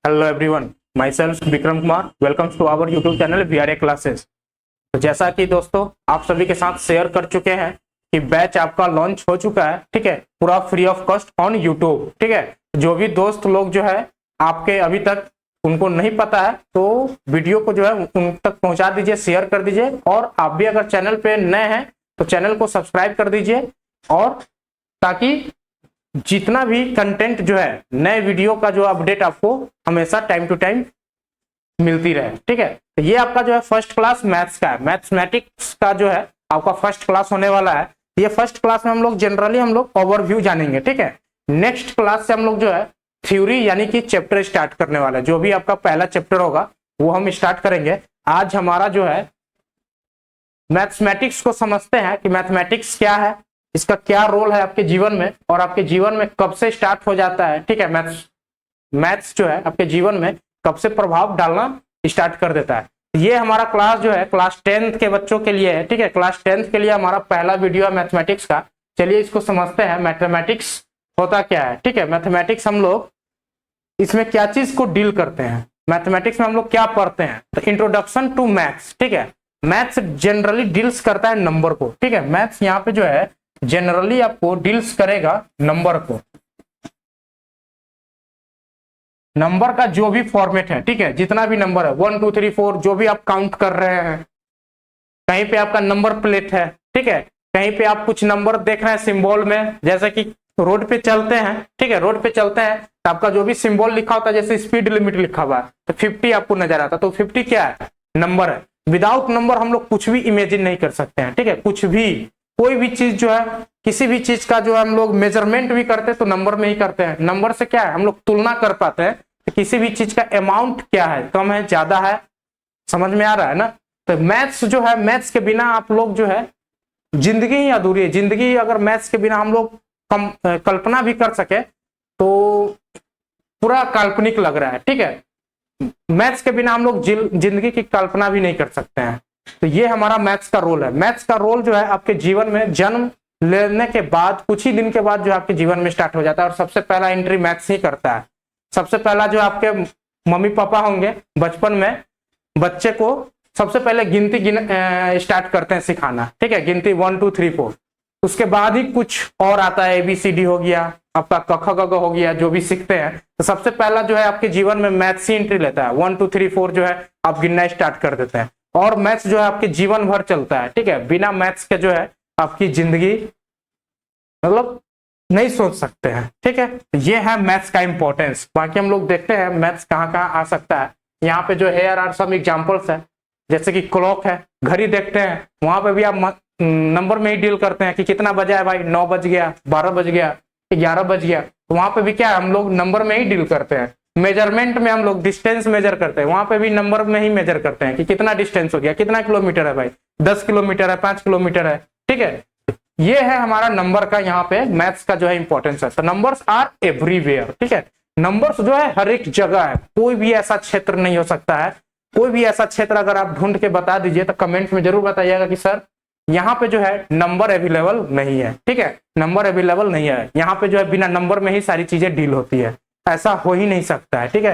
Hello everyone, my self Vikram Kumar. Welcome to our YouTube channel VRA classes. तो जैसा कि दोस्तों आप सभी के साथ शेयर कर चुके हैं कि बैच आपका लॉन्च हो चुका है, ठीक है, पूरा free of cost on YouTube. ठीक है, जो भी दोस्त लोग जो है आपके अभी तक उनको नहीं पता है तो वीडियो को जो है उन तक पहुंचा दीजिए, शेयर कर दीजिए। और आप भी अगर चैनल पे नए हैं तो चैनल को सब्सक्राइब कर दीजिए, और ताकि जितना भी कंटेंट जो है नए वीडियो का जो अपडेट आपको हमेशा टाइम टू टाइम मिलती रहे। ठीक है, तो ये आपका जो है फर्स्ट क्लास मैथ्स का है, मैथमेटिक्स का जो है आपका फर्स्ट क्लास होने वाला है। ये फर्स्ट क्लास में हम लोग ओवरव्यू जानेंगे। ठीक है, नेक्स्ट क्लास से हम लोग जो है थ्योरी यानी कि चैप्टर स्टार्ट करने वाला है। जो भी आपका पहला चैप्टर होगा वो हम स्टार्ट करेंगे। आज हमारा जो है मैथमेटिक्स को समझते हैं कि मैथमेटिक्स क्या है, इसका क्या रोल है आपके जीवन में, और आपके जीवन में कब से स्टार्ट हो जाता है। ठीक है, मैथ्स जो है आपके जीवन में कब से प्रभाव डालना स्टार्ट कर देता है। ये हमारा क्लास जो है क्लास 10th के बच्चों के लिए है। ठीक है, क्लास 10th के लिए हमारा पहला वीडियो है मैथमेटिक्स का। चलिए इसको समझते हैं, मैथमेटिक्स होता क्या है। ठीक है, मैथमेटिक्स हम लोग इसमें क्या चीज को डील करते हैं, मैथमेटिक्स में हम लोग क्या पढ़ते हैं। तो इंट्रोडक्शन टू मैथ्स। ठीक है, मैथ्स जनरली डील्स करता है नंबर को। ठीक है, मैथ्स यहाँ पे जो है जनरली आपको डील्स करेगा नंबर को, नंबर का जो भी फॉर्मेट है। ठीक है, जितना भी नंबर है 1 2 3 4 जो भी आप काउंट कर रहे हैं, कहीं पे आपका नंबर प्लेट है। ठीक है, कहीं पे आप कुछ नंबर देख रहे हैं सिंबल में, जैसे कि रोड पे चलते हैं। ठीक है, रोड पे चलते हैं तो आपका जो भी सिंबल लिखा होता है, जैसे स्पीड लिमिट लिखा हुआ है तो 50 आपको नजर आता है, तो 50 क्या है, नंबर है। विदाउट नंबर हम लोग कुछ भी इमेजिन नहीं कर सकते हैं। ठीक है, कुछ भी कोई भी चीज जो है, किसी भी चीज का जो है हम लोग मेजरमेंट भी करते हैं तो नंबर में ही करते हैं। नंबर से क्या है, हम लोग तुलना कर पाते हैं कि किसी भी चीज का अमाउंट क्या है, कम है ज्यादा है। समझ में आ रहा है ना। तो मैथ्स जो है, मैथ्स के बिना आप लोग जो है जिंदगी ही अधूरी है। जिंदगी अगर मैथ्स के बिना हम लोग कल्पना भी कर सके तो पूरा काल्पनिक लग रहा है। ठीक है, मैथ्स के बिना हम लोग जिंदगी की कल्पना भी नहीं कर सकते हैं। तो ये हमारा मैथ्स का रोल है। मैथ्स का रोल जो है आपके जीवन में जन्म लेने के बाद कुछ ही दिन के बाद जो आपके जीवन में स्टार्ट हो जाता है, और सबसे पहला एंट्री मैथ्स ही करता है। सबसे पहला जो आपके मम्मी पापा होंगे बचपन में बच्चे को सबसे पहले गिनती स्टार्ट करते हैं सिखाना। ठीक है, गिनती 1 2 3 4। उसके बाद ही कुछ और आता है, ABCD हो गया, आपका क ख ग घ हो गया, जो भी सीखते हैं। तो सबसे पहला जो है आपके जीवन में मैथ्स ही एंट्री लेता है। 1 2 3 4 जो है आप गिनना स्टार्ट कर देते हैं, और मैथ्स जो है आपके जीवन भर चलता है। ठीक है, बिना मैथ्स के जो है आपकी जिंदगी मतलब नहीं सोच सकते हैं। ठीक है, ये है मैथ्स का इंपॉर्टेंस। बाकी हम लोग देखते हैं मैथ्स कहाँ कहाँ आ सकता है। यहाँ पे जो हेयर आर सम एग्जाम्पल्स है, जैसे कि क्लॉक है, घड़ी देखते हैं, वहां पे भी आप नंबर में ही डील करते हैं कि कितना बजा है भाई, 9 बज गया, 12 बज गया, 11 बज गया। तो वहां पे भी क्या है, हम लोग नंबर में ही डील करते हैं। मेजरमेंट में हम लोग डिस्टेंस मेजर करते हैं, वहां पे भी नंबर में ही मेजर करते हैं कि कितना डिस्टेंस हो गया, कितना किलोमीटर है भाई, 10 किलोमीटर है, 5 किलोमीटर है। ठीक है, ये है हमारा नंबर का यहाँ पे मैथ्स का जो है इंपॉर्टेंस है। तो नंबर्स आर एवरीवेयर। ठीक है, नंबर्स जो है हर एक जगह है। कोई भी ऐसा क्षेत्र नहीं हो सकता है, कोई भी ऐसा क्षेत्र अगर आप ढूंढ के बता दीजिए तो कमेंट में जरूर बताइएगा कि सर यहाँ पे जो है नंबर अवेलेबल नहीं है। ठीक है, नंबर अवेलेबल नहीं है, यहाँ पे जो है बिना नंबर में ही सारी चीजें डील होती है, ऐसा हो ही नहीं सकता है। ठीक है,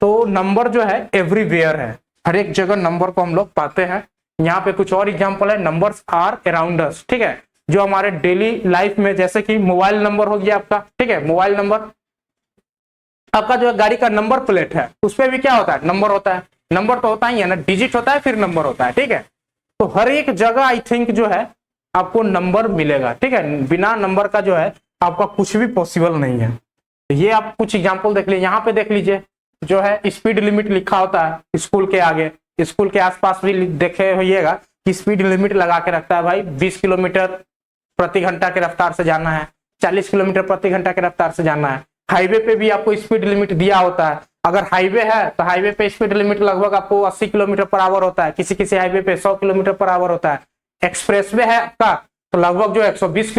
तो नंबर जो है एवरीवेयर है, हर एक जगह नंबर को हम लोग पाते हैं। यहाँ पे कुछ और एग्जाम्पल है, नंबर्स आर अराउंड अस। ठीक है, जो हमारे डेली लाइफ में, जैसे कि मोबाइल नंबर हो गया आपका। ठीक है, मोबाइल नंबर आपका जो गाड़ी का नंबर प्लेट है उस पर भी क्या होता है, नंबर होता है। नंबर तो होता ही है ना, डिजिट होता है फिर नंबर होता है। ठीक है, तो हर एक जगह आई थिंक जो है आपको नंबर मिलेगा। ठीक है, बिना नंबर का जो है आपका कुछ भी पॉसिबल नहीं है। ये आप कुछ एग्जांपल देख लीजिए, यहाँ पे देख लीजिए जो है स्पीड लिमिट लिखा होता है स्कूल के आगे, स्कूल के आसपास भी देखे होइएगा कि स्पीड लिमिट लगा के रखता है भाई, 20 किलोमीटर प्रति घंटा के रफ्तार से जाना है, 40 किलोमीटर प्रति घंटा के रफ्तार से जाना है। हाईवे पे भी आपको स्पीड लिमिट दिया होता है। अगर हाईवे है तो हाईवे पे स्पीड लिमिट लगभग आपको 80 किलोमीटर पर आवर होता है, किसी किसी हाईवे पे 100 किलोमीटर पर आवर होता है। एक्सप्रेसवे है आपका तो लगभग जो 120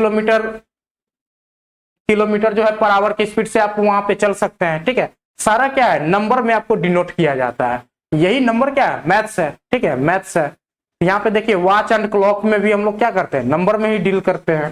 किलोमीटर जो है पर आवर की स्पीड से आप वहां पे चल सकते हैं। ठीक है, सारा क्या है, नंबर में आपको डिनोट किया जाता है। यही नंबर क्या है, मैथ्स है। ठीक है, मैथ्स है। यहाँ पे देखिए वॉच एंड क्लॉक में भी हम लोग क्या करते हैं, नंबर में ही डील करते हैं।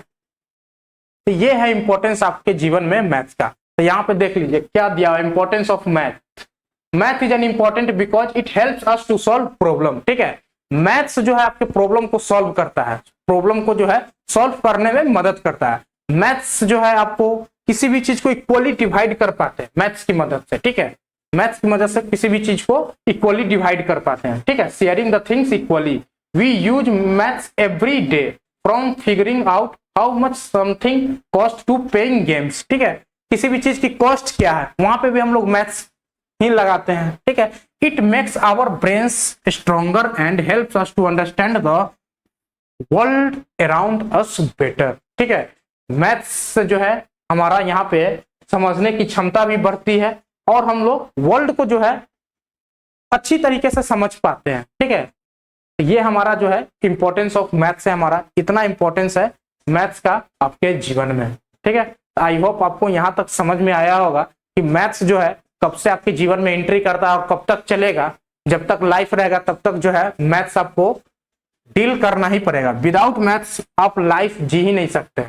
तो ये है इंपॉर्टेंस आपके जीवन में मैथ्स का। तो यहाँ पे देख लीजिए क्या दिया हुआ, importance of math. Math is an important because it helps us to solve problem. ठीक है, मैथ्स जो है आपके प्रॉब्लम को सॉल्व करता है, प्रॉब्लम को जो है सॉल्व करने में मदद करता है। मैथ्स जो है आपको किसी भी चीज को इक्वली डिवाइड कर पाते हैं मैथ्स की मदद से। ठीक है, मैथ्स की मदद से किसी भी चीज को इक्वली डिवाइड कर पाते हैं। ठीक है, sharing the things equally. We use maths every day from figuring out how much something cost to paying games. ठीक है, किसी भी चीज की कॉस्ट क्या है वहां पे भी हम लोग मैथ्स ही लगाते हैं। ठीक है, it makes our brains stronger and helps us to understand the world around us better. ठीक है, मैथ्स से जो है हमारा यहाँ पे समझने की क्षमता भी बढ़ती है और हम लोग वर्ल्ड को जो है अच्छी तरीके से समझ पाते हैं। ठीक है, ये हमारा जो है इंपॉर्टेंस ऑफ मैथ्स है, हमारा इतना इंपॉर्टेंस है मैथ्स का आपके जीवन में। ठीक है, आई होप आपको यहाँ तक समझ में आया होगा कि मैथ्स जो है कब से आपके जीवन में एंट्री करता है और कब तक चलेगा। जब तक लाइफ रहेगा तब तक जो है मैथ्स आपको डील करना ही पड़ेगा। विदाउट मैथ्स आप लाइफ जी ही नहीं सकते।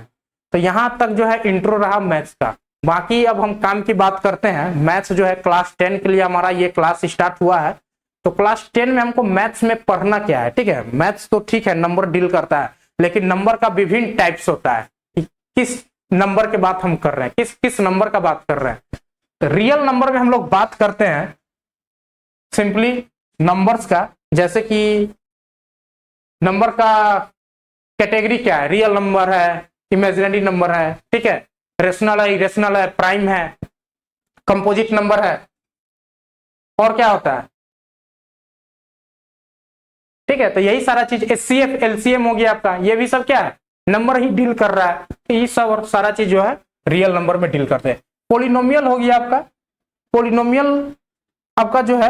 तो यहाँ तक जो है इंट्रो रहा मैथ्स का। बाकी अब हम काम की बात करते हैं। मैथ्स जो है क्लास 10 के लिए हमारा ये क्लास स्टार्ट हुआ है। तो क्लास 10 में हमको मैथ्स में पढ़ना क्या है। ठीक है, मैथ्स तो ठीक है नंबर डील करता है, लेकिन नंबर का विभिन्न टाइप्स होता है। किस नंबर के बात हम कर रहे हैं, किस किस नंबर का बात कर रहे हैं। रियल नंबर में हम लोग बात करते हैं सिंपली नंबर्स का, जैसे कि नंबर का कैटेगरी क्या है, रियल नंबर है, इमेजिनरी नंबर है। ठीक है, रेशनल है, इरेशनल है, प्राइम है, कंपोजिट नंबर है, और क्या होता है। ठीक है, तो यही सारा चीज एचसीएफ एलसीएम हो गया आपका, ये भी सब क्या है नंबर ही डील कर रहा है। तो ये सब और सारा चीज जो है रियल नंबर में डील करते हैं। पोलिनोमियल हो गया आपका, पोलिनोमियल आपका जो है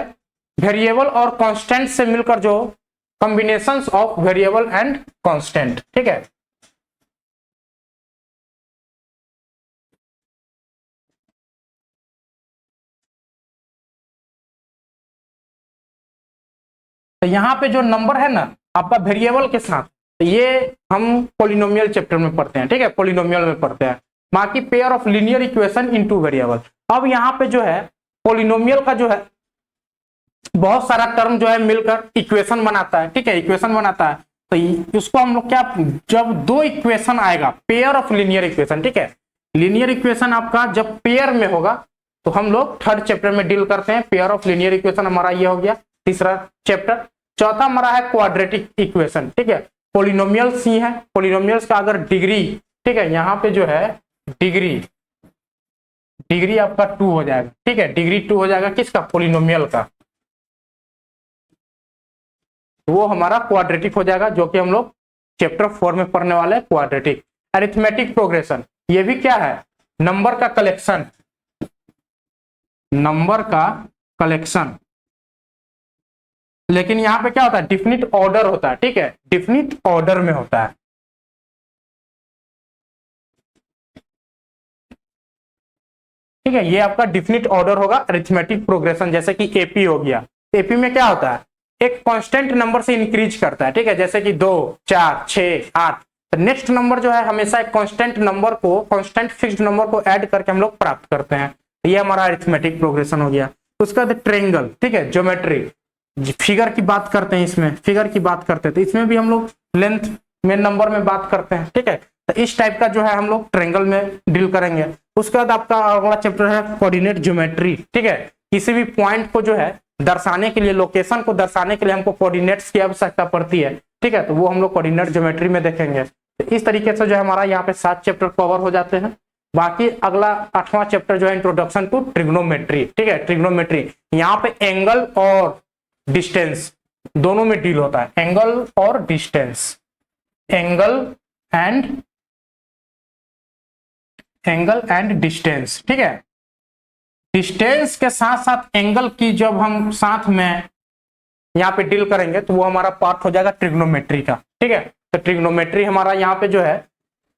वेरिएबल और कांस्टेंट से मिलकर जो combinations of variable and constant. ठीक है, तो यहाँ पे जो नंबर है ना आपका वेरिएबल के साथ, तो ये हम पोलिनोमियल चैप्टर में पढ़ते हैं। ठीक है, पोलिनोमियल में पढ़ते हैं। बाकी pair of linear equation into variable. अब यहाँ पे जो है पोलिनोमियल का जो है बहुत सारा टर्म जो है मिलकर इक्वेशन बनाता है। ठीक है, इक्वेशन बनाता है। तो उसको हम लोग क्या, जब दो इक्वेशन आएगा पेयर ऑफ लीनियर इक्वेशन। ठीक है, लीनियर इक्वेशन आपका जब पेयर में होगा तो हम लोग थर्ड चैप्टर में डील करते हैं। पेयर ऑफ लीनियर इक्वेशन हमारा ये हो गया तीसरा चैप्टर। चौथा हमारा है क्वाड्रेटिक इक्वेशन। ठीक है, पोलिनोमियल्स ही है। पोलिनोमियल्स का अगर डिग्री, ठीक है, यहाँ पे जो है डिग्री आपका 2 हो जाएगा। ठीक है, डिग्री 2 हो जाएगा किसका, पोलिनोमियल का। वो हमारा क्वाड्रेटिक हो जाएगा, जो कि हम लोग चैप्टर 4 में पढ़ने वाले हैं, क्वाड्रेटिक। अरिथमेटिक प्रोग्रेशन, ये भी क्या है, नंबर का कलेक्शन, नंबर का कलेक्शन। लेकिन यहाँ पे क्या होता है, डिफिनिट ऑर्डर होता है। ठीक है, डिफिनिट ऑर्डर में होता है। ठीक है, ये आपका डिफिनिट ऑर्डर होगा अरिथमेटिक प्रोग्रेशन। जैसे कि एपी हो गया, एपी में क्या होता है, एक कांस्टेंट नंबर से इंक्रीज करता है। ठीक है, जैसे कि 2, 4, 6, 8। तो नेक्स्ट नंबर जो है हमेशा एक कांस्टेंट नंबर को, कांस्टेंट फिक्स्ड नंबर को ऐड करके हम लोग प्राप्त करते हैं। तो ये हमारा अरिथमेटिक प्रोग्रेशन हो गया। उसका ट्रायंगल, ठीक है, ज्योमेट्री, फिगर की बात करते हैं। इसमें फिगर की बात करते हैं तो इसमें भी हम लोग लेंथ में नंबर में बात करते हैं। ठीक है, तो इस टाइप का जो है हम लोग ट्रायंगल में डील करेंगे। उसके बाद आपका अगला चैप्टर है कोऑर्डिनेट ज्योमेट्री। ठीक है, किसी भी पॉइंट को जो है दर्शाने के लिए, लोकेशन को दर्शाने के लिए हमको कोऑर्डिनेट्स की आवश्यकता पड़ती है। ठीक है, तो वो हम लोग कोऑर्डिनेट ज्योमेट्री में देखेंगे। तो इस तरीके से जो है हमारा यहाँ पे 7 चैप्टर कवर हो जाते हैं। बाकी अगला 8वां चैप्टर जो है इंट्रोडक्शन टू ट्रिग्नोमेट्री। ठीक है, ट्रिग्नोमेट्री यहाँ पे एंगल और डिस्टेंस दोनों में डील होता है। एंगल और डिस्टेंस, एंगल एंड डिस्टेंस। ठीक है, डिस्टेंस के साथ साथ एंगल की जब हम साथ में यहाँ पे डील करेंगे तो वो हमारा पार्ट हो जाएगा ट्रिग्नोमेट्री का। ठीक है, तो ट्रिग्नोमेट्री हमारा यहाँ पे जो है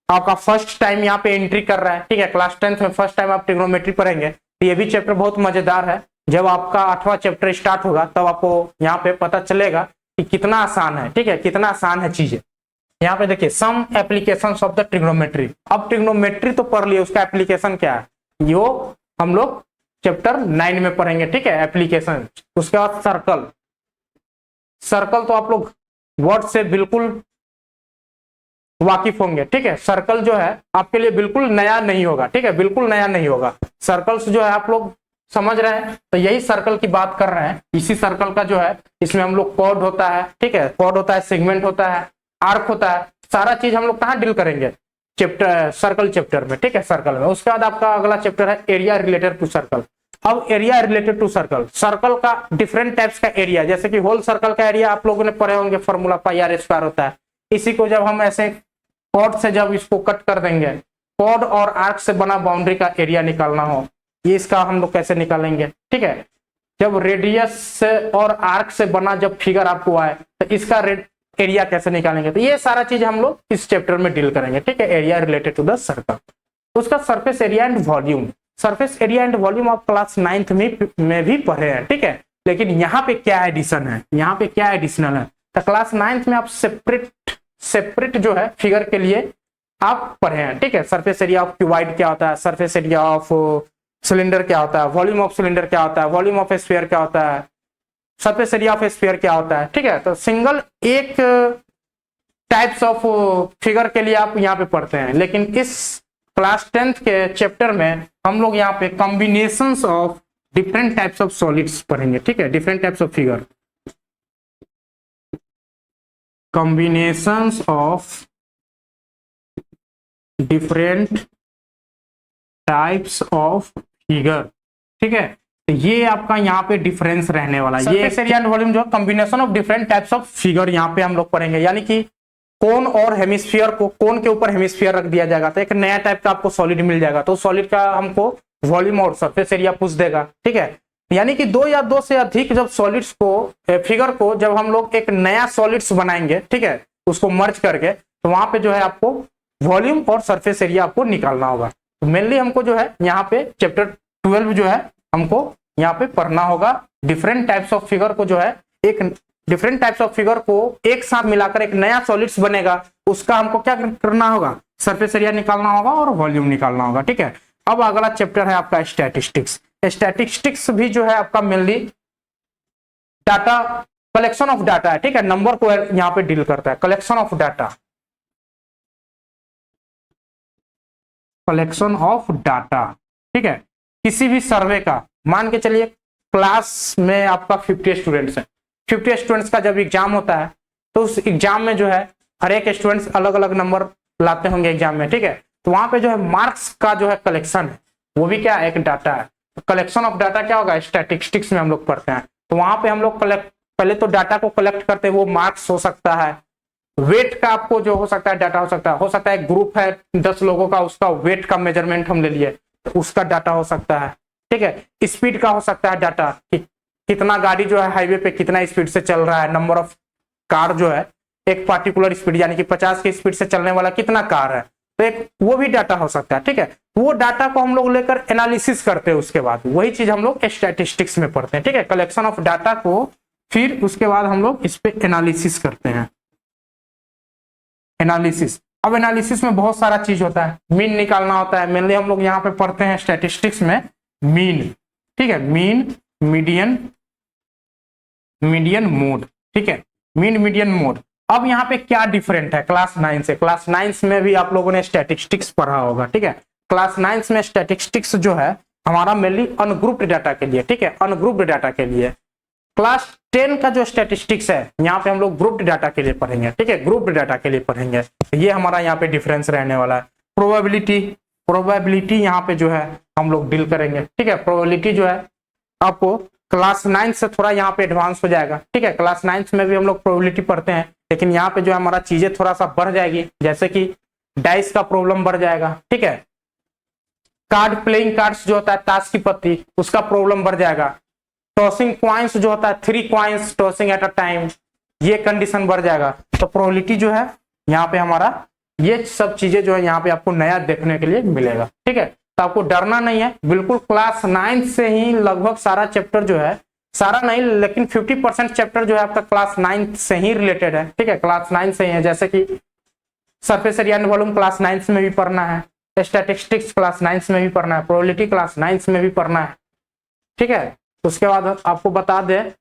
आपका फर्स्ट टाइम यहाँ पे एंट्री कर रहा है। ठीक है, क्लास 10th में फर्स्ट टाइम आप ट्रिग्नोमेट्री पढ़ेंगे। तो ये भी चैप्टर बहुत मजेदार है। जब आपका 8वां चैप्टर स्टार्ट होगा तब आपको यहाँ पे पता चलेगा कि कितना आसान है। ठीक है, कितना आसान है चीजें। यहाँ पे देखिए some applications of the trigonometry. अब ट्रिग्नोमेट्री तो पढ़ लिए, उसका एप्लीकेशन क्या है, यो हम लोग चैप्टर 9 में पढ़ेंगे, ठीक है, एप्लीकेशन। उसके बाद सर्कल। सर्कल तो आप लोग वर्ड से बिल्कुल वाकिफ होंगे, ठीक है। सर्कल जो है आपके लिए बिल्कुल नया नहीं होगा, ठीक है, बिल्कुल नया नहीं होगा। सर्कल्स जो है आप लोग समझ रहे हैं, तो यही सर्कल की बात कर रहे हैं। इसी सर्कल का जो है इसमें हम लोग कॉर्ड होता है, ठीक है, कॉर्ड होता है, सेगमेंट होता है, आर्क होता है, सारा चीज हम लोग कहाँ डील करेंगे, चैप्टर सर्कल चैप्टर में, ठीक है, सर्कल में। उसके बाद आपका अगला चैप्टर है एरिया रिलेटेड टू सर्कल। अब area related to circle, circle का डिफरेंट टाइप्स का एरिया, जैसे कि होल सर्कल का एरिया आप लोगों ने पढ़े होंगे, फॉर्मूला पाई आर स्क्वायर होता है। इसी को जब हम ऐसे कॉर्ड से जब इसको कट कर देंगे, कॉर्ड और आर्क से बना बाउंड्री का एरिया निकालना हो, ये इसका हम लोग कैसे निकालेंगे, ठीक है। जब रेडियस से और आर्क से बना जब फिगर आपको आए तो इसका एरिया कैसे निकालेंगे, तो ये सारा चीज हम लोग इस चैप्टर में डील करेंगे, ठीक है, area related to the circle. उसका surface area and volume, surface area and volume आप क्लास 9th में भी पढ़े हैं, ठीक है। लेकिन यहाँ पे क्या एडिशन है, यहाँ पे क्या एडिशनल है, तो क्लास 9th में आप सेपरेट जो है फिगर के लिए आप पढ़े हैं, ठीक है। सरफेस एरिया ऑफ क्यूबाइड क्या होता है, सरफेस एरिया ऑफ सिलेंडर क्या होता है, वॉल्यूम ऑफ सिलेंडर क्या होता है, वॉल्यूम ऑफ स्फीयर क्या होता है, सरफेस एरिया ऑफ स्फीयर क्या होता है, ठीक है। तो सिंगल एक टाइप्स ऑफ फिगर के लिए आप यहाँ पे पढ़ते हैं। लेकिन इस क्लास 10th के चैप्टर में हम लोग यहाँ पे combinations of different types of solids पढ़ेंगे, ठीक है, different types of figure, combinations of different types of figure, ठीक है। तो ये आपका यहाँ पे डिफरेंस रहने वाला है। ये एरिया एंड वॉल्यूम जो combination of different types of figure यहाँ पे हम लोग पढ़ेंगे, यानी कि कोन और हेमिस्फीयर को, कोन के ऊपर हेमिस्फीयर रख दिया जाएगा तो एक नया टाइप का आपको सॉलिड मिल जाएगा, तो सॉलिड का हमको वॉल्यूम और सरफेस एरिया पूछ देगा, ठीक है। यानी कि दो या दो से अधिक जब सॉलिड्स को, फिगर को जब हम लोग एक नया सॉलिड्स बनाएंगे, ठीक है, उसको मर्ज करके, तो वहां पे जो है आपको वॉल्यूम और सरफेस एरिया आपको निकालना होगा। तो मेनली हमको जो है यहाँ पे चैप्टर 12 जो है हमको यहाँ पे पढ़ना होगा। डिफरेंट टाइप्स ऑफ फिगर को जो है, एक डिफरेंट टाइप्स ऑफ फिगर को एक साथ मिलाकर एक नया सॉलिड्स बनेगा, उसका हमको क्या करना होगा, सरफेस एरिया निकालना होगा और वॉल्यूम निकालना होगा, ठीक है। अब अगला चैप्टर है आपका स्टैटिस्टिक्स। स्टैटिस्टिक्स भी जो है आपका mainly data, collection of data है, ठीक है, नंबर को यहाँ पे डील करता है, collection of data, collection of data, ठीक है। किसी भी सर्वे का, मान के चलिए क्लास में आपका 50 स्टूडेंट्स हैं, 50 स्टूडेंट्स का जब एग्जाम होता है तो उस एग्जाम में जो है हर एक स्टूडेंट्स अलग अलग नंबर लाते होंगे एग्जाम में, ठीक है। तो वहां पे जो है मार्क्स का जो है कलेक्शन है, वो भी क्या एक डाटा है। तो कलेक्शन ऑफ डाटा क्या होगा, स्टैटिस्टिक्स में हम लोग पढ़ते हैं। तो वहां पे हम लोग पहले तो डाटा को कलेक्ट करते हैं, वो मार्क्स हो सकता है, वेट का आपको जो हो सकता है डाटा हो सकता है ग्रुप है 10 लोगों का, उसका वेट का मेजरमेंट हम ले लिए तो उसका डाटा हो सकता है, ठीक है। स्पीड का हो सकता है डाटा, कि कितना गाड़ी जो है हाईवे पे कितना स्पीड से चल रहा है, नंबर ऑफ कार जो है एक पार्टिकुलर स्पीड, यानी कि 50 की स्पीड से चलने वाला कितना कार है, तो एक वो भी डाटा हो सकता है, ठीक है। वो डाटा को हम लोग लेकर एनालिसिस करते हैं, उसके बाद वही चीज हम लोग स्टैटिस्टिक्स में पढ़ते हैं, ठीक है। कलेक्शन ऑफ डाटा को फिर उसके बाद हम लोग इस पे एनालिसिस करते हैं, एनालिसिस। अब एनालिसिस में बहुत सारा चीज होता है, मीन निकालना होता है, मेनली हम लोग यहाँ पे पढ़ते हैं स्टैटिस्टिक्स में मीन, ठीक है, मीन, मीडियन, मीडियन मोड, ठीक है, मीन मीडियन मोड। अब यहाँ पे क्या डिफरेंट है क्लास 9 से, क्लास 9 में भी आप लोगों ने स्टैटिस्टिक्स पढ़ा होगा, ठीक है। क्लास 9 में स्टैटिस्टिक्स जो है हमारा मेनली अनग्रुप्ड डाटा के लिए, ठीक है, अनग्रुप्ड डाटा के लिए। क्लास 10 का जो स्टैटिस्टिक्स है यहाँ पे हम लोग ग्रुप्ड डाटा के लिए पढ़ेंगे, ठीक है, ग्रुप्ड डाटा के लिए पढ़ेंगे। ये हमारा यहाँ पे डिफरेंस रहने वाला है। प्रोबेबिलिटी यहाँ पे जो है हम लोग डील करेंगे, ठीक है। प्रोबेबिलिटी जो है आपको क्लास 9 से थोड़ा यहाँ पे एडवांस हो जाएगा, ठीक है। क्लास 9 में भी हम लोग प्रोबेबिलिटी पढ़ते हैं, लेकिन यहाँ पे जो है हमारा चीजें थोड़ा सा बढ़ जाएगी, जैसे कि डाइस का प्रॉब्लम बढ़ जाएगा, ठीक है। कार्ड प्लेइंग कार्ड्स जो होता है ताश की पत्ती, उसका प्रॉब्लम बढ़ जाएगा। टॉसिंग क्वाइंस जो होता है 3 coins tossing at a time, ये कंडीशन बढ़ जाएगा। तो प्रोबेबिलिटी जो है यहाँ पे हमारा, ये सब चीजें जो है यहाँ पे आपको नया देखने के लिए मिलेगा, ठीक है। तो आपको डरना नहीं है, बिल्कुल क्लास 9 से ही लगभग सारा चैप्टर जो है, सारा नहीं लेकिन 50% चैप्टर जो है आपका क्लास 9 से ही रिलेटेड है, ठीक है, क्लास 9 से ही है। जैसे कि surface area and volume class 9 में भी पढ़ना है, स्टैटिस्टिक्स क्लास 9 में भी पढ़ना है, प्रोबेबिलिटी क्लास 9 में भी पढ़ना है, ठीक है। उसके बाद आपको बता दें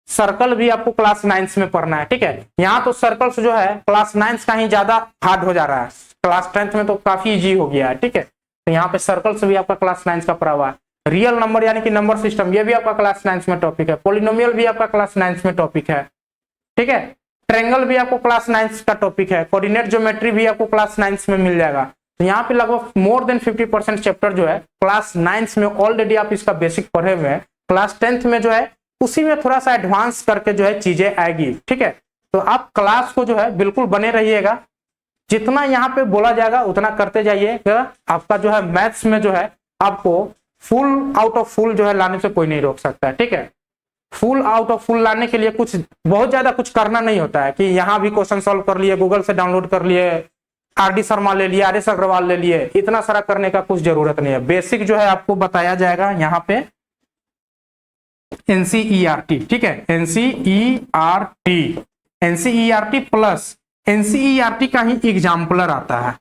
सर्कल भी आपको क्लास 9 में पढ़ना है, ठीक है। यहाँ तो सर्कल्स जो है क्लास 9 का ही ज्यादा हार्ड हो जा रहा है, क्लास 10th में तो काफी इजी हो गया है, ठीक है। तो यहाँ पे सर्कल्स भी आपका क्लास 9 का पढ़ा हुआ है। रियल नंबर यानी कि नंबर सिस्टम, ये भी आपका क्लास 9 में टॉपिक है। पॉलिनोमियल भी आपका क्लास 9 में टॉपिक है, ठीक है। ट्रायंगल भी आपको क्लास 9 का टॉपिक है। कोऑर्डिनेट ज्योमेट्री भी आपको क्लास 9 में मिल जाएगा। तो यहाँ पे लगभग मोर देन 50% चैप्टर जो है क्लास 9 में ऑलरेडी आप इसका बेसिक पढ़े हुए हैं। क्लास 10th में जो है उसी में थोड़ा सा एडवांस करके जो है चीजें आएगी, ठीक है। तो आप क्लास को जो है बिल्कुल बने रहिएगा, जितना यहाँ पे बोला जाएगा उतना करते जाइएगा। आपका जो है मैथ्स में जो है आपको फुल आउट ऑफ फुल जो है लाने से कोई नहीं रोक सकता है, ठीक है। फुल आउट ऑफ फुल लाने के लिए कुछ बहुत ज्यादा कुछ करना नहीं होता है कि यहाँ भी क्वेश्चन सॉल्व कर लिए, गूगल से डाउनलोड कर लिए, RD शर्मा ले लिए, RS अग्रवाल ले लिए, इतना सारा करने का कुछ जरूरत नहीं है। बेसिक जो है आपको बताया जाएगा यहाँ पे NCERT, ठीक है। NCERT प्लस NCERT का ही एग्जाम्पलर आता है,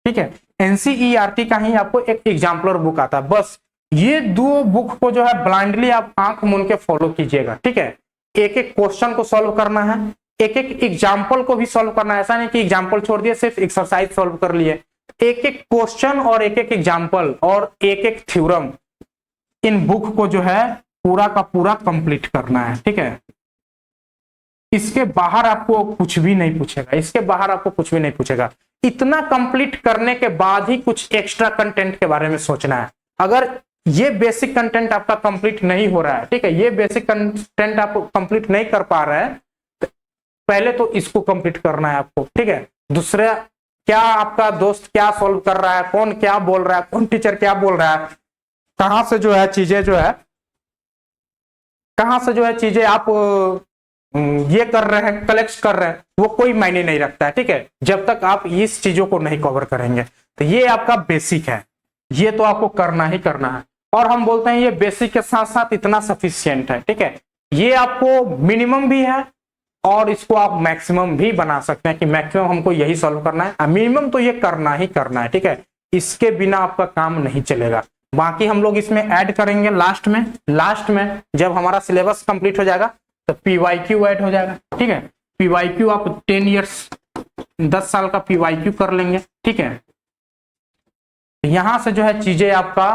ठीक है। NCERT का ही आपको एक एग्जाम्पलर बुक आता है। बस ये दो बुक को जो है ब्लाइंडली आप आंख मूंद के फॉलो कीजिएगा, ठीक है। एक एक क्वेश्चन को सॉल्व करना है, एक एक एग्जाम्पल को भी सॉल्व करना है। ऐसा नहीं कि एग्जाम्पल छोड़ दिए सिर्फ एक्सरसाइज सॉल्व कर लिए। एक एक क्वेश्चन और एक एक एग्जाम्पल और एक एक थ्योरम, इन बुक को जो है पूरा का पूरा कंप्लीट करना है, ठीक है। इसके बाहर आपको कुछ भी नहीं पूछेगा, इसके बाहर आपको कुछ भी नहीं पूछेगा। इतना कंप्लीट करने के बाद ही कुछ एक्स्ट्रा कंटेंट के बारे में सोचना है। अगर ये बेसिक कंटेंट आपका कंप्लीट नहीं हो रहा है, ठीक है, ये बेसिक कंटेंट आप कंप्लीट नहीं कर पा रहे हैं, तो पहले तो इसको कंप्लीट करना है आपको, ठीक है। दूसरा, क्या आपका दोस्त क्या सॉल्व कर रहा है, कौन क्या बोल रहा है, कौन टीचर क्या बोल रहा है, कहां से जो है चीजें जो है, कहां से जो है चीजें आप ये कर रहे हैं, कलेक्ट कर रहे हैं, वो कोई मायने नहीं रखता है, ठीक है, जब तक आप इस चीजों को नहीं कवर करेंगे। तो ये आपका बेसिक है, ये तो आपको करना ही करना है। और हम बोलते हैं ये बेसिक के साथ साथ इतना सफिशियंट है, ठीक है। ये आपको मिनिमम भी है और इसको आप मैक्सिमम भी बना सकते हैं कि मैक्सिमम हमको यही सॉल्व करना है, मिनिमम तो ये करना ही करना है, ठीक है। इसके बिना आपका काम नहीं चलेगा। बाकी हम लोग इसमें ऐड करेंगे लास्ट में जब हमारा सिलेबस कंप्लीट हो जाएगा तो PYQ ऐड हो जाएगा, ठीक है। PYQ आप 10 ईयर्स 10 साल का PYQ कर लेंगे, ठीक है। यहां से जो है चीजें आपका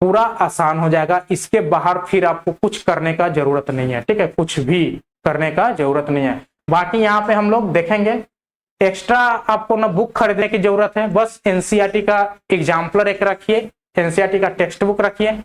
पूरा आसान हो जाएगा। इसके बाहर फिर आपको कुछ करने का जरूरत नहीं है, ठीक है, कुछ भी करने का जरूरत नहीं है। बाकी यहाँ पे हम लोग देखेंगे एक्स्ट्रा आपको ना बुक खरीदने की जरूरत है, बस NCERT का एग्जाम्पलर एक रखिए, NCERT का टेक्स्ट बुक रखिए।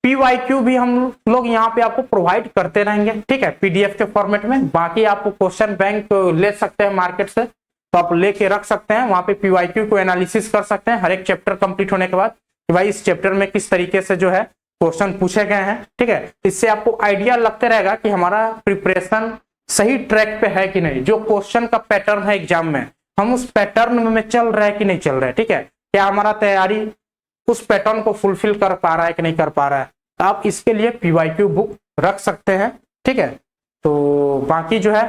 PYQ भी हम लोग यहाँ पे आपको प्रोवाइड करते रहेंगे, ठीक है, PDF के फॉर्मेट में। बाकी आप क्वेश्चन बैंक ले सकते हैं मार्केट से, तो आप लेके रख सकते हैं, वहां पे PYQ को एनालिसिस कर सकते हैं हर एक चैप्टर कंप्लीट होने के बाद कि भाई इस चैप्टर में किस तरीके से जो है क्वेश्चन पूछे गए हैं, ठीक है। इससे आपको आइडिया लगते रहेगा कि हमारा प्रिपरेशन सही ट्रैक पे है कि नहीं, जो क्वेश्चन का पैटर्न है एग्जाम में हम उस पैटर्न में चल रहे हैं कि नहीं चल रहे, ठीक है, क्या हमारा तैयारी उस पैटर्न को फुलफिल कर पा रहा है कि नहीं कर पा रहा है। तो आप इसके लिए PYQ बुक रख सकते हैं, ठीक है। तो बाकी जो है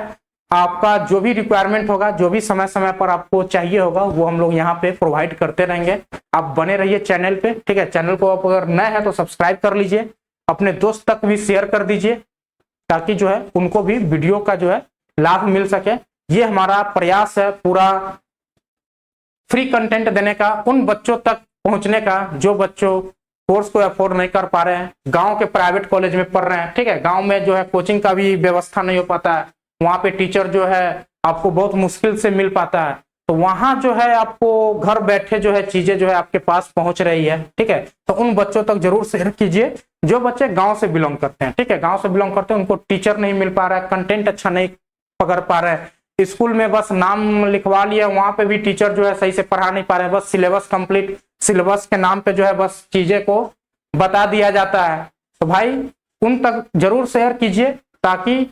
आपका जो भी रिक्वायरमेंट होगा, जो भी समय समय पर आपको चाहिए होगा, वो हम लोग यहाँ पे प्रोवाइड करते रहेंगे। आप बने रहिए चैनल पे, ठीक है। चैनल को आप अगर नए हैं तो सब्सक्राइब कर लीजिए, अपने दोस्त तक भी शेयर कर दीजिए ताकि जो है उनको भी वीडियो का जो है लाभ मिल सके। ये हमारा प्रयास है पूरा फ्री कंटेंट देने का, उन बच्चों तक पहुंचने का जो बच्चों कोर्स को अफोर्ड नहीं कर पा रहे हैं, गांव के प्राइवेट कॉलेज में पढ़ रहे हैं, ठीक है। गांव में जो है कोचिंग का भी व्यवस्था नहीं हो पाता है, वहां पे टीचर जो है आपको बहुत मुश्किल से मिल पाता है, तो वहां जो है आपको घर बैठे जो है चीजें जो है आपके पास पहुंच रही है, ठीक है। तो उन बच्चों तक जरूर शेयर कीजिए जो बच्चे गांव से बिलोंग करते हैं, ठीक है। गांव से बिलोंग करते हैं, उनको टीचर नहीं मिल पा रहा है, कंटेंट अच्छा नहीं पकड़ पा रहे हैं, स्कूल में बस नाम लिखवा लिया, वहां पे भी टीचर जो है सही से पढ़ा नहीं पा रहे हैं, बस सिलेबस कंप्लीट, सिलेबस के नाम पे जो है बस चीजें को बता दिया जाता है। तो भाई उन तक जरूर शेयर कीजिए ताकि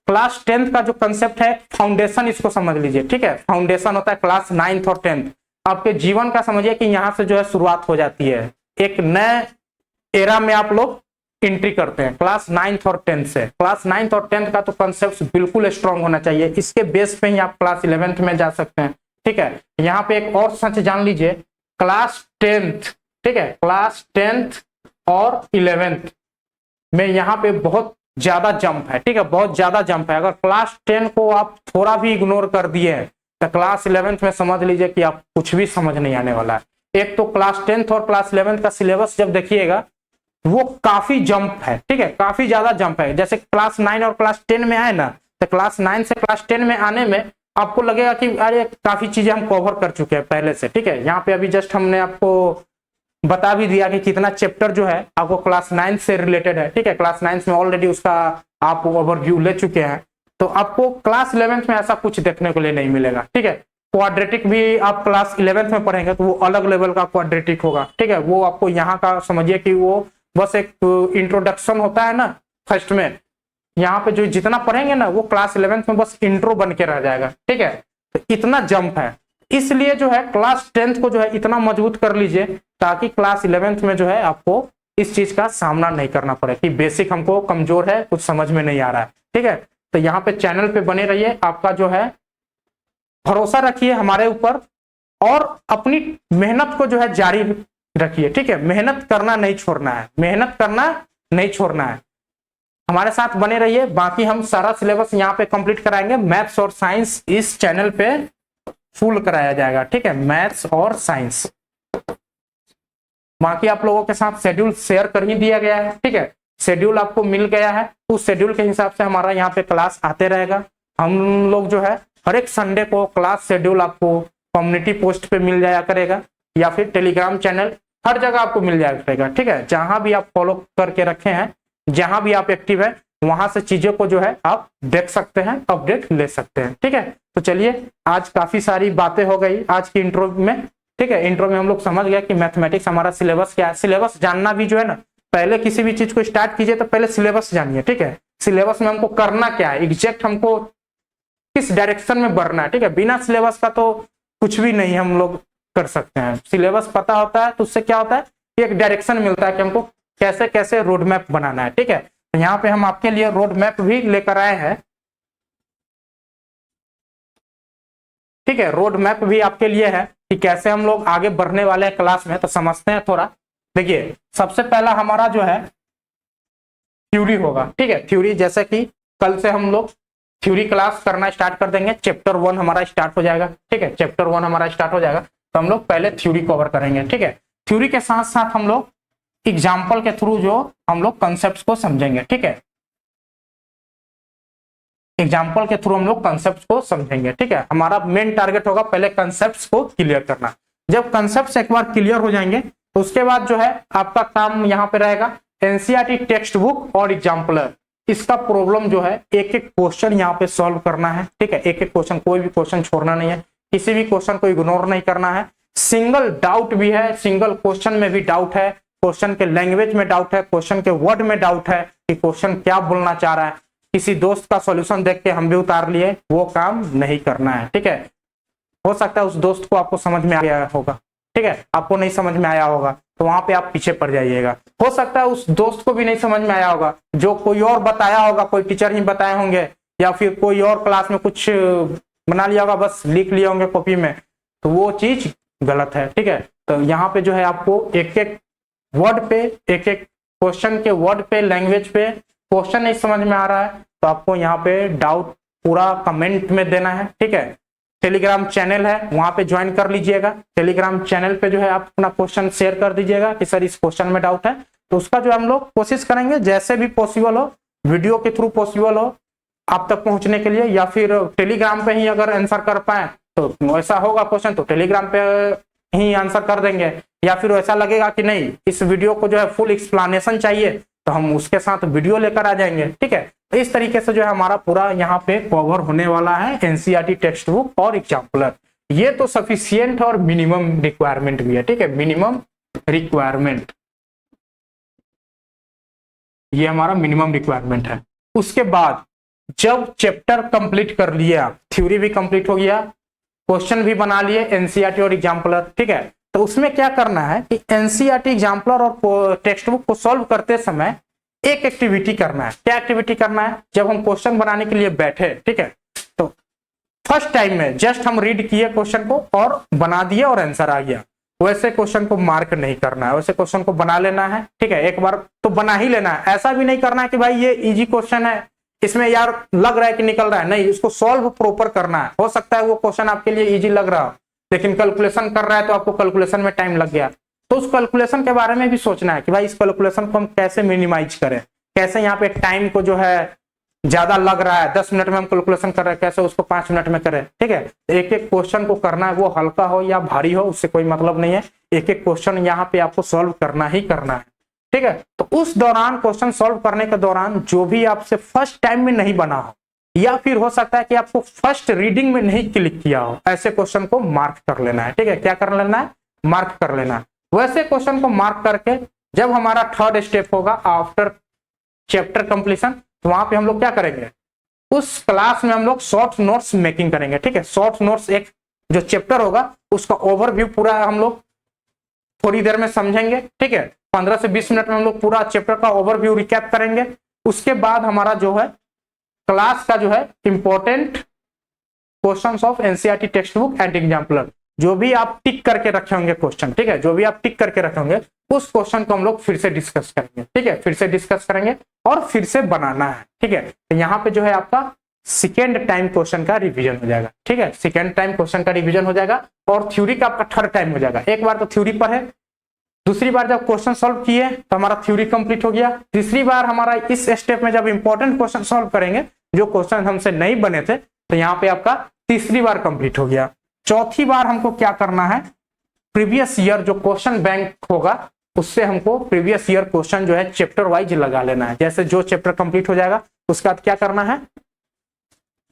क्लास 10th का जो कंसेप्ट है फाउंडेशन, इसको समझ लीजिए, ठीक है। फाउंडेशन होता है क्लास 9th और 10th, आपके जीवन का समझिए कि यहाँ से जो है शुरुआत हो जाती है, एक नए एरा में आप लोग एंट्री करते हैं क्लास 9th और 10th से। क्लास 9th और 10th का तो कंसेप्ट बिल्कुल स्ट्रांग होना चाहिए, इसके बेस पे ही आप क्लास 11th में जा सकते हैं, ठीक है। यहाँ पे एक और सच जान लीजिए, क्लास 10th, ठीक है, क्लास 10th और 11th में यहाँ पे बहुत ज्यादा जंप है, ठीक है, बहुत ज्यादा जंप है। अगर क्लास 10 को आप थोड़ा भी इग्नोर कर दिए हैं तो क्लास 11th में समझ लीजिए कि आप कुछ भी समझ नहीं आने वाला है। एक तो क्लास 10th और क्लास 11th का सिलेबस जब देखिएगा वो काफी जंप है, ठीक है, काफी ज्यादा जंप है। जैसे क्लास 9 और क्लास 10 में आए ना, तो क्लास 9 से क्लास 10 में आने में आपको लगेगा कि अरे काफी चीजें हम कवर कर चुके हैं पहले से, ठीक है। यहाँ पे अभी जस्ट हमने आपको बता भी दिया कि कितना चैप्टर जो है आपको क्लास 9 से रिलेटेड है, ठीक है। क्लास 9 में ऑलरेडी उसका आप ओवरव्यू ले चुके हैं, तो आपको क्लास 11th में ऐसा कुछ देखने को लिए नहीं मिलेगा, ठीक है। क्वाड्रेटिक भी आप क्लास 11th में पढ़ेंगे तो वो अलग लेवल का क्वाड्रेटिक होगा, ठीक है। वो आपको यहाँ का समझिए कि वो बस एक इंट्रोडक्शन होता है ना फर्स्ट में, यहाँ पे जो जितना पढ़ेंगे ना वो क्लास 11th में बस इंट्रो बन के रह जाएगा, ठीक है। तो इतना जंप है, इसलिए जो है क्लास 10th को जो है इतना मजबूत कर लीजिए ताकि क्लास 11th में जो है आपको इस चीज का सामना नहीं करना पड़े कि बेसिक हमको कमजोर है, कुछ समझ में नहीं आ रहा है, ठीक है। तो यहाँ पे चैनल पे बने रहिए, आपका जो है भरोसा रखिए हमारे ऊपर और अपनी मेहनत को जो है जारी रखिए, ठीक है। मेहनत करना नहीं छोड़ना है, मेहनत करना नहीं छोड़ना है, हमारे साथ बने रहिए। बाकी हम सारा सिलेबस यहाँ पे कंप्लीट कराएंगे। मैथ्स और साइंस इस चैनल पे फुल कराया जाएगा, ठीक है, मैथ्स और साइंस। बाकी आप लोगों के साथ शेड्यूल शेयर कर ही दिया गया है, ठीक है, शेड्यूल आपको मिल गया है, उस शेड्यूल के हिसाब से हमारा यहाँ पे क्लास आते रहेगा। हम लोग जो है हर एक संडे को क्लास शेड्यूल आपको कम्युनिटी पोस्ट पे मिल जाया करेगा या फिर टेलीग्राम चैनल, हर जगह आपको मिल जाया करेगा, ठीक है। जहां भी आप फॉलो करके रखे हैं, जहां भी आप एक्टिव है, वहां से चीजों को जो है आप देख सकते हैं, अपडेट ले सकते हैं, ठीक है। तो चलिए, आज काफी सारी बातें हो गई आज की इंट्रो में, ठीक है। इंट्रो में हम लोग समझ गए कि मैथमेटिक्स हमारा सिलेबस क्या है। सिलेबस जानना भी जो है ना, पहले किसी भी चीज को स्टार्ट कीजिए तो पहले सिलेबस जानिए, ठीक है। सिलेबस में हमको करना क्या है, एग्जैक्ट हमको किस डायरेक्शन में बढ़ना है, ठीक है। बिना सिलेबस का तो कुछ भी नहीं हम लोग कर सकते हैं। सिलेबस पता होता है तो उससे क्या होता है, एक डायरेक्शन मिलता है कि हमको कैसे कैसे रोड मैप बनाना है, ठीक है। तो यहाँ पे हम आपके लिए रोड मैप भी लेकर आए हैं, ठीक है। रोड मैप भी आपके लिए है कि कैसे हम लोग आगे बढ़ने वाले हैं क्लास में, तो समझते हैं थोड़ा। देखिए, सबसे पहला हमारा जो है थ्योरी होगा, ठीक है। थ्योरी जैसे कि कल से हम लोग थ्योरी क्लास करना स्टार्ट कर देंगे, चैप्टर 1 हमारा स्टार्ट हो जाएगा, ठीक है। चैप्टर 1 हमारा स्टार्ट हो जाएगा तो हम लोग पहले थ्योरी कवर करेंगे, ठीक है। थ्योरी के साथ साथ हम लोग एग्जाम्पल के थ्रू जो हम लोग कंसेप्ट को समझेंगे, ठीक है। एग्जाम्पल के थ्रू हम लोग कंसेप्ट को समझेंगे, ठीक है। हमारा मेन टारगेट होगा पहले कंसेप्ट को क्लियर करना। जब कंसेप्ट एक बार क्लियर हो जाएंगे तो उसके बाद जो है आपका काम यहाँ पे रहेगा एनसीईआरटी टेक्स्ट बुक और एग्जाम्पलर, इसका प्रॉब्लम जो है एक एक क्वेश्चन यहाँ पे सॉल्व करना है, ठीक है। एक एक क्वेश्चन, कोई भी क्वेश्चन छोड़ना नहीं है, किसी भी क्वेश्चन को इग्नोर नहीं करना है। सिंगल डाउट भी है, सिंगल क्वेश्चन में भी डाउट है, क्वेश्चन के लैंग्वेज में डाउट है, क्वेश्चन के वर्ड में डाउट है कि क्वेश्चन क्या बोलना चाह रहा है, किसी दोस्त का सॉल्यूशन देख के हम भी उतार लिए, वो काम नहीं करना है, ठीक है। हो सकता है उस दोस्त को आपको समझ में आ गया होगा, ठीक है, आपको नहीं समझ में आया होगा तो वहां पे आप पीछे पड़ जाइएगा। हो सकता है उस दोस्त को भी नहीं समझ में आया होगा, जो कोई और बताया होगा, कोई टीचर ही बताए होंगे या फिर कोई और क्लास में कुछ बना लिया होगा, बस लिख लिए होंगे कॉपी में, तो वो चीज गलत है, ठीक है। तो यहाँ पे जो है आपको एक एक वर्ड पे, एक एक क्वेश्चन के वर्ड पे, लैंग्वेज पे क्वेश्चन नहीं समझ में आ रहा है तो आपको यहाँ पे डाउट पूरा कमेंट में देना है, ठीक है। टेलीग्राम चैनल है, वहां पे ज्वाइन कर लीजिएगा। टेलीग्राम चैनल पे जो है आप अपना क्वेश्चन शेयर कर दीजिएगा कि सर इस क्वेश्चन में डाउट है, तो उसका जो हम लोग कोशिश करेंगे जैसे भी पॉसिबल हो, वीडियो के थ्रू पॉसिबल हो आप तक पहुंचने के लिए, या फिर टेलीग्राम पे ही अगर आंसर कर पाए तो ऐसा होगा क्वेश्चन तो टेलीग्राम पे ही आंसर कर देंगे, या फिर ऐसा लगेगा कि नहीं इस वीडियो को जो है फुल एक्सप्लेनेशन चाहिए तो हम उसके साथ वीडियो लेकर आ जाएंगे, ठीक है। तो इस तरीके से जो है हमारा पूरा यहाँ पे कवर होने वाला है एनसीईआरटी टेक्स्ट बुक और एग्जाम्पलर। ये तो सफिशियंट और मिनिमम रिक्वायरमेंट भी है, ठीक है, मिनिमम रिक्वायरमेंट, ये हमारा मिनिमम रिक्वायरमेंट है। उसके बाद जब चैप्टर कंप्लीट कर लिए आप, थ्योरी भी कंप्लीट हो गया, क्वेश्चन भी बना लिए एनसीईआरटी और एग्जाम्पलर, ठीक है, तो उसमें क्या करना है कि एनसीईआरटी एग्जाम्पलर और टेक्स्ट बुक को सॉल्व करते समय एक एक्टिविटी करना है। क्या एक्टिविटी करना है, जब हम क्वेश्चन बनाने के लिए बैठे, ठीक है, तो फर्स्ट टाइम में जस्ट हम रीड किए क्वेश्चन को और बना दिए और आंसर आ गया, वैसे क्वेश्चन को मार्क नहीं करना है, वैसे क्वेश्चन को बना लेना है, ठीक है, एक बार तो बना ही लेना है। ऐसा भी नहीं करना है कि भाई ये इजी क्वेश्चन है, इसमें यार लग रहा है कि निकल रहा है, नहीं, इसको सॉल्व प्रॉपर करना है। हो सकता है वो क्वेश्चन आपके लिए इजी लग रहा हो, लेकिन कैलकुलेशन कर रहा है तो आपको कैलकुलेशन में टाइम लग गया, तो उस कैलकुलेशन के बारे में भी सोचना है कि भाई इस कैलकुलेशन को हम कैसे मिनिमाइज करें, कैसे यहाँ पे टाइम को जो है ज्यादा लग रहा है, 10 मिनट में हम कैलकुलेशन कर रहे हैं, कैसे उसको 5 मिनट में करें, ठीक है। एक एक क्वेश्चन को करना है, वो हल्का हो या भारी हो उससे कोई मतलब नहीं है, एक एक क्वेश्चन यहाँ पे आपको सॉल्व करना ही करना है, ठीक है। तो उस दौरान क्वेश्चन सॉल्व करने के दौरान जो भी आपसे फर्स्ट टाइम में नहीं बना हो, या फिर हो सकता है कि आपको फर्स्ट रीडिंग में नहीं क्लिक किया हो, ऐसे क्वेश्चन को मार्क कर लेना है, ठीक है। क्या कर लेना है? मार्क कर लेना है। वैसे क्वेश्चन को मार्क करके जब हमारा थर्ड स्टेप होगा आफ्टर चैप्टर कंप्लीशन, तो वहां पे हम लोग क्या करेंगे, उस क्लास में हम लोग शॉर्ट नोट्स मेकिंग करेंगे, ठीक है। शॉर्ट नोट्स, एक जो चैप्टर होगा उसका ओवरव्यू पूरा हम लोग थोड़ी देर में समझेंगे, ठीक है। 15 से 20 मिनट में हम लोग पूरा चैप्टर का ओवरव्यू रिकैप करेंगे। उसके बाद हमारा जो है क्लास का जो है important questions of NCERT text book and exemplar, जो भी आप टिक करके रखे होंगे क्वेश्चन, ठीक है, जो भी आप टिक करके रखे होंगे उस क्वेश्चन को हम लोग फिर से डिस्कस करेंगे, ठीक है, फिर से डिस्कस करेंगे और फिर से बनाना है, ठीक है। तो यहाँ पे जो है आपका सेकेंड टाइम क्वेश्चन का रिवीजन हो जाएगा, ठीक है, सेकेंड टाइम क्वेश्चन का रिवीजन हो जाएगा और थ्योरी का आपका थर्ड टाइम हो जाएगा। एक बार तो थ्योरी पर है, दूसरी बार जब क्वेश्चन सॉल्व किए तो हमारा थ्योरी कंप्लीट हो गया, तीसरी बार हमारा इस स्टेप में जब इंपॉर्टेंट क्वेश्चन सॉल्व करेंगे, जो क्वेश्चन हमसे नहीं बने थे, तो यहाँ पे आपका तीसरी बार कंप्लीट हो गया। चौथी बार हमको क्या करना है, प्रीवियस ईयर जो क्वेश्चन बैंक होगा उससे हमको प्रीवियस ईयर क्वेश्चन जो है चैप्टर वाइज लगा लेना है। जैसे जो चैप्टर कंप्लीट हो जाएगा उसके बाद क्या करना है,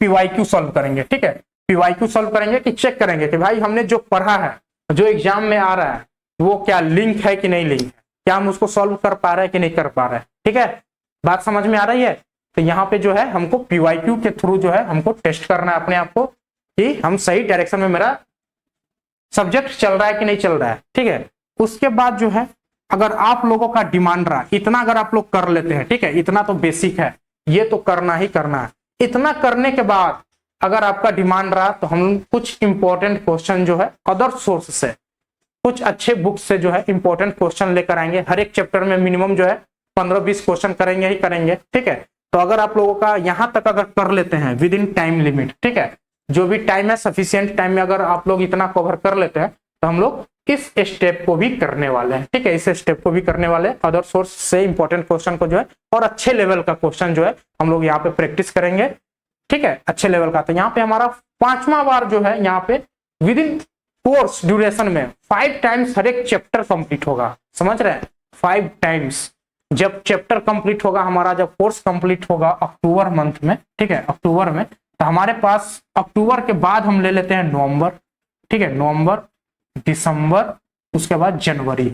पीवाईक्यू सॉल्व करेंगे, ठीक है। पीवाईक्यू सॉल्व करेंगे कि चेक करेंगे कि भाई हमने जो पढ़ा है, जो एग्जाम में आ रहा है, वो क्या लिंक है कि नहीं लिंक है, क्या हम उसको सॉल्व कर पा रहे हैं कि नहीं कर पा रहे हैं, ठीक है। बात समझ में आ रही है? तो यहाँ पे जो है हमको पीवाईक्यू के थ्रू जो है हमको टेस्ट करना है अपने आप को कि हम सही डायरेक्शन में मेरा सब्जेक्ट चल रहा है कि नहीं चल रहा है, ठीक है। उसके बाद जो है अगर आप लोगों का डिमांड रहा, इतना अगर आप लोग कर लेते हैं, ठीक है, इतना तो बेसिक है, ये तो करना ही करना है। इतना करने के बाद अगर आपका डिमांड रहा तो हम कुछ इंपॉर्टेंट क्वेश्चन जो है अदर सोर्स से, कुछ अच्छे बुक से जो है इंपॉर्टेंट क्वेश्चन लेकर आएंगे। हर एक चैप्टर में मिनिमम जो है 15-20 क्वेश्चन करेंगे ही करेंगे, ठीक है। तो अगर आप लोगों का यहां तक अगर कर लेते हैं विद इन टाइम लिमिट, ठीक है, जो भी टाइम है सफिशिएंट टाइम में अगर आप लोग इतना कवर कर लेते हैं, तो हम लोग इस स्टेप को भी करने वाले हैं, ठीक है, इस स्टेप को भी करने वाले हैं। अदर सोर्स से इंपॉर्टेंट क्वेश्चन को जो है और अच्छे लेवल का क्वेश्चन जो है हम लोग यहाँ पे प्रैक्टिस करेंगे, ठीक है, अच्छे लेवल का। तो यहाँ पे हमारा 5वां बार जो है यहाँ पे विद इन कोर्स ड्यूरेशन में 5 टाइम्स हर एक चैप्टर कंप्लीट होगा, समझ रहे हैं, 5 टाइम्स जब चैप्टर कंप्लीट होगा हमारा, जब कोर्स कंप्लीट होगा अक्टूबर मंथ में, ठीक है, अक्टूबर में, तो हमारे पास अक्टूबर के बाद हम ले लेते हैं नवंबर, ठीक है, नवंबर, दिसंबर, उसके बाद जनवरी,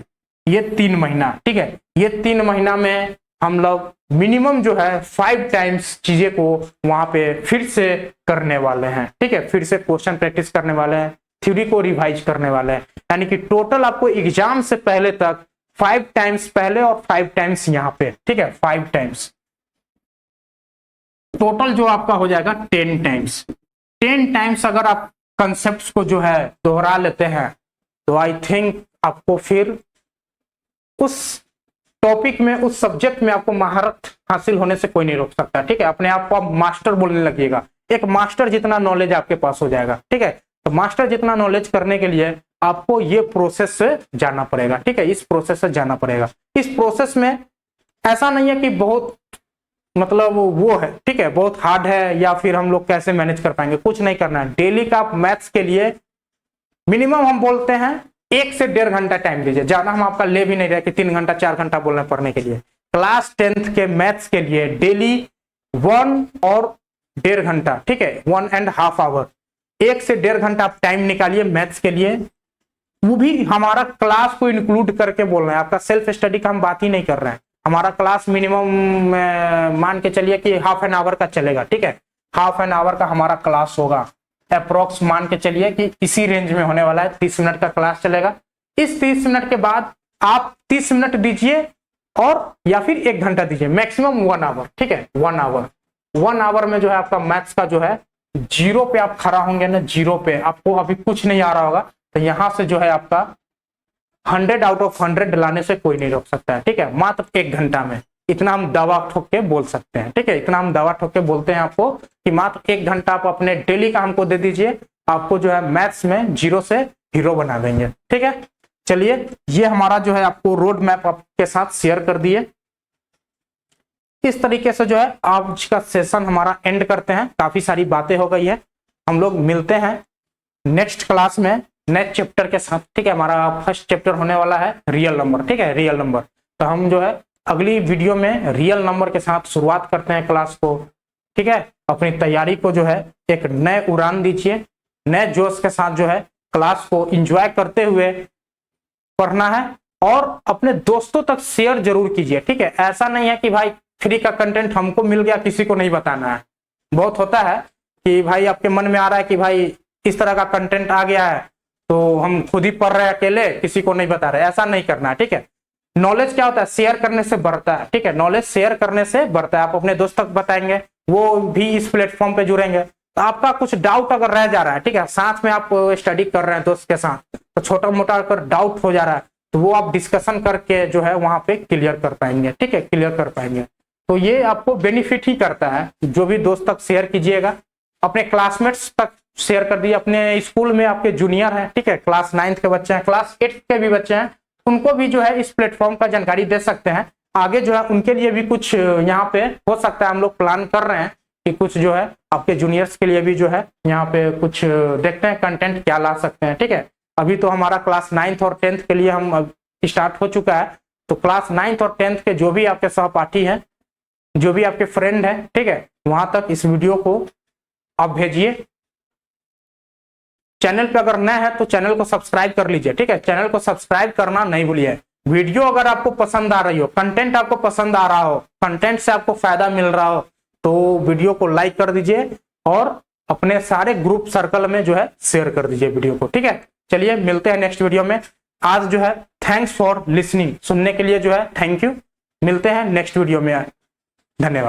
ये 3 महीना, ठीक है। ये 3 महीना में हम लोग मिनिमम जो है 5 टाइम्स चीजें को वहां पे फिर से करने वाले हैं, ठीक है, फिर से क्वेश्चन प्रैक्टिस करने वाले हैं, थ्योरी को रिवाइज करने वाले हैं। यानी कि टोटल आपको एग्जाम से पहले तक 5 टाइम्स पहले और 5 टाइम्स यहाँ पे, ठीक है, 5 टाइम्स टोटल जो आपका हो जाएगा 10 टाइम्स। 10 टाइम्स अगर आप कंसेप्ट को जो है दोहरा लेते हैं तो आई थिंक आपको फिर उस टॉपिक में, उस सब्जेक्ट में आपको महारत हासिल होने से कोई नहीं रोक सकता, ठीक है। अपने आप को आप मास्टर बोलने लगिएगा, एक मास्टर जितना नॉलेज आपके पास हो जाएगा, ठीक है। तो मास्टर जितना नॉलेज करने के लिए आपको ये प्रोसेस से जाना पड़ेगा, ठीक है, इस प्रोसेस से जाना पड़ेगा। इस प्रोसेस में ऐसा नहीं है कि बहुत मतलब वो है, ठीक है, बहुत हार्ड है या फिर हम लोग कैसे मैनेज कर पाएंगे, कुछ नहीं करना है। डेली का आप मैथ्स के लिए मिनिमम हम बोलते हैं 1 से 1.5 घंटा टाइम दीजिए, ज्यादा हम आपका ले भी नहीं रहे कि 3 घंटा 4 घंटा बोलना पढ़ने के लिए। क्लास 10th के मैथ्स के लिए डेली 1 और 1.5 घंटा, ठीक है, 1.5 आवर, 1 से 1.5 घंटा आप टाइम निकालिए मैथ्स के लिए। वो भी हमारा क्लास को इंक्लूड करके बोल रहे हैं, आपका सेल्फ स्टडी का हम बात ही नहीं कर रहे हैं। हमारा क्लास मिनिमम मान के चलिए कि ½ एन आवर का चलेगा, ठीक है, ½ एन आवर का हमारा क्लास होगा, अप्रोक्स मान के चलिए कि इसी रेंज में होने वाला है। 30 मिनट का क्लास चलेगा। इस 30 मिनट के बाद आप 30 मिनट दीजिए और या फिर 1 घंटा दीजिए, मैक्सिमम 1 आवर, ठीक है, 1 आवर। 1 आवर में जो है आपका मैथ्स का जो है जीरो पे आप खड़ा होंगे ना, जीरो पे आपको अभी कुछ नहीं आ रहा होगा, तो यहां से जो है आपका 100 आउट ऑफ 100 दिलाने से कोई नहीं रोक सकता है, ठीक है, मात्र 1 घंटा में। इतना हम दावा ठोक के बोल सकते हैं, ठीक है, इतना हम दावा ठोक के बोलते हैं आपको कि मात्र 1 घंटा आप अपने डेली का हमको दे दीजिए, आपको जो है मैथ्स में 0 से हीरो बना देंगे, ठीक है। चलिए, ये हमारा जो है आपको रोड मैप आपके साथ शेयर कर दिए। इस तरीके से जो है आज का सेशन हमारा एंड करते हैं। काफी सारी बातें हो गई है, हम लोग मिलते हैं नेक्स्ट क्लास में नेक्स्ट चैप्टर के साथ, ठीक है। हमारा फर्स्ट चैप्टर होने वाला है रियल नंबर, ठीक है, रियल नंबर। तो हम जो है अगली वीडियो में रियल नंबर के साथ शुरुआत करते हैं क्लास को, ठीक है। अपनी तैयारी को जो है एक नए उड़ान दीजिए, नए जोश के साथ जो है क्लास को एंजॉय करते हुए पढ़ना है और अपने दोस्तों तक शेयर जरूर कीजिए, ठीक है। ऐसा नहीं है कि भाई फ्री का कंटेंट हमको मिल गया किसी को नहीं बताना है। बहुत होता है कि भाई आपके मन में आ रहा है कि भाई इस तरह का कंटेंट आ गया है तो हम खुद ही पढ़ रहे हैं अकेले, किसी को नहीं बता रहे। ऐसा नहीं करना है, ठीक है। नॉलेज क्या होता है, शेयर करने से बढ़ता है, ठीक है। नॉलेज शेयर करने से बढ़ता है। आप अपने दोस्त तक बताएंगे, वो भी इस प्लेटफॉर्म पे जुड़ेंगे। तो आपका कुछ डाउट अगर रह जा रहा है, ठीक है, साथ में आप स्टडी कर रहे हैं दोस्त के साथ, तो छोटा मोटा अगर डाउट हो जा रहा है तो वो आप डिस्कशन करके जो है वहां पे क्लियर कर पाएंगे, ठीक है, क्लियर कर पाएंगे। तो ये आपको बेनिफिट ही करता है। जो भी दोस्त तक शेयर कीजिएगा, अपने क्लासमेट्स तक शेयर कर दिए, अपने स्कूल में आपके जूनियर हैं, ठीक है, क्लास 9th के बच्चे हैं, क्लास 8th के भी बच्चे हैं, उनको भी जो है इस प्लेटफॉर्म का जानकारी दे सकते हैं। आगे जो है उनके लिए भी कुछ यहाँ पे हो सकता है, हम लोग प्लान कर रहे हैं कि कुछ जो है आपके जूनियर्स के लिए भी जो है यहाँ पे कुछ देखते हैं कंटेंट क्या ला सकते हैं, ठीक है। अभी तो हमारा क्लास 9th और 10th के लिए हम स्टार्ट हो चुका है। तो क्लास 9th और 10th के जो भी आपके सहपाठी हैं, जो भी आपके फ्रेंड हैं, ठीक है, वहां तक इस वीडियो को आप भेजिए। चैनल पे अगर नए हैं तो चैनल को सब्सक्राइब कर लीजिए, ठीक है, चैनल को सब्सक्राइब करना नहीं भूलिए। वीडियो अगर आपको पसंद आ रही हो, कंटेंट आपको पसंद आ रहा हो, कंटेंट से आपको फायदा मिल रहा हो, तो वीडियो को लाइक कर दीजिए और अपने सारे ग्रुप सर्कल में जो है शेयर कर दीजिए वीडियो को, ठीक है। चलिए, मिलते हैं नेक्स्ट वीडियो में। आज जो है थैंक्स फॉर लिसनिंग, सुनने के लिए जो है थैंक यू। मिलते हैं नेक्स्ट वीडियो में, धन्यवाद।